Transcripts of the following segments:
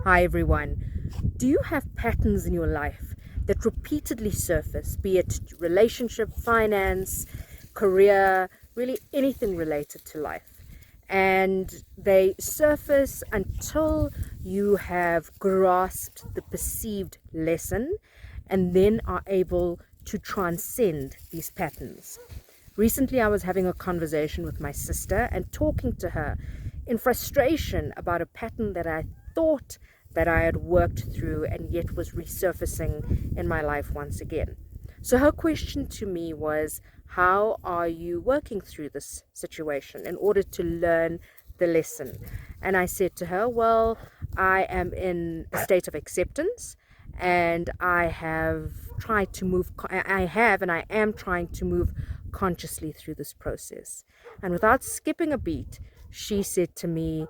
Hi everyone. Do you have patterns in your life that repeatedly surface, be it relationship, finance, career, really anything related to life? And they surface until you have grasped the perceived lesson and then are able to transcend these patterns. Recently, I was having a conversation with my sister and talking to her in frustration about a pattern that I thought that I had worked through and yet was resurfacing in my life once again. So her question to me was, how are you working through this situation in order to learn the lesson? And I said to her, well, I am in a state of acceptance and I have tried to move, and I am trying to move consciously through this process. And without skipping a beat, she said to me,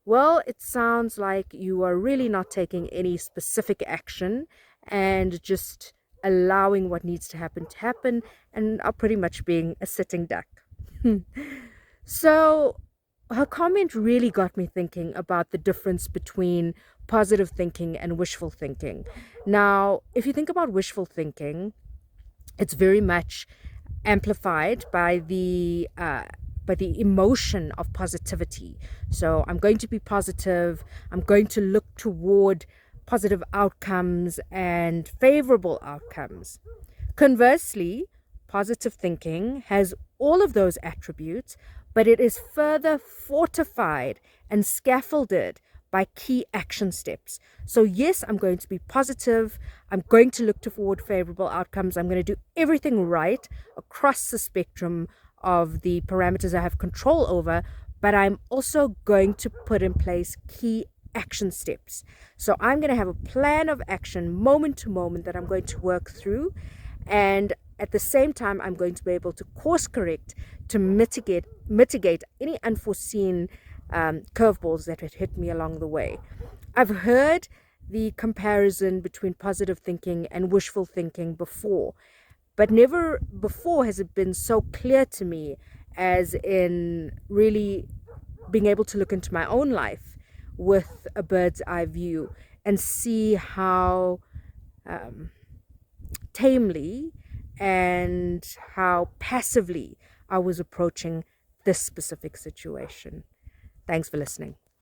well, it sounds like you are really not taking any specific action and just allowing what needs to happen and are pretty much being a sitting duck. So her comment really got me thinking about the difference between positive thinking and wishful thinking. Now, if you think about wishful thinking, it's very much amplified by the emotion of positivity. So I'm going to be positive. I'm going to look toward positive outcomes and favorable outcomes. Conversely, positive thinking has all of those attributes, but it is further fortified and scaffolded by key action steps. So yes, I'm going to be positive. I'm going to look toward favorable outcomes. I'm going to do everything right across the spectrum of the parameters I have control over, but I'm also going to put in place key action steps. So I'm going to have a plan of action moment to moment that I'm going to work through, and at the same time I'm going to be able to course correct to mitigate any unforeseen curveballs that had hit me along the way. I've heard the comparison between positive thinking and wishful thinking before, but never before has it been so clear to me as in really being able to look into my own life with a bird's eye view and see how tamely and how passively I was approaching this specific situation. Thanks for listening.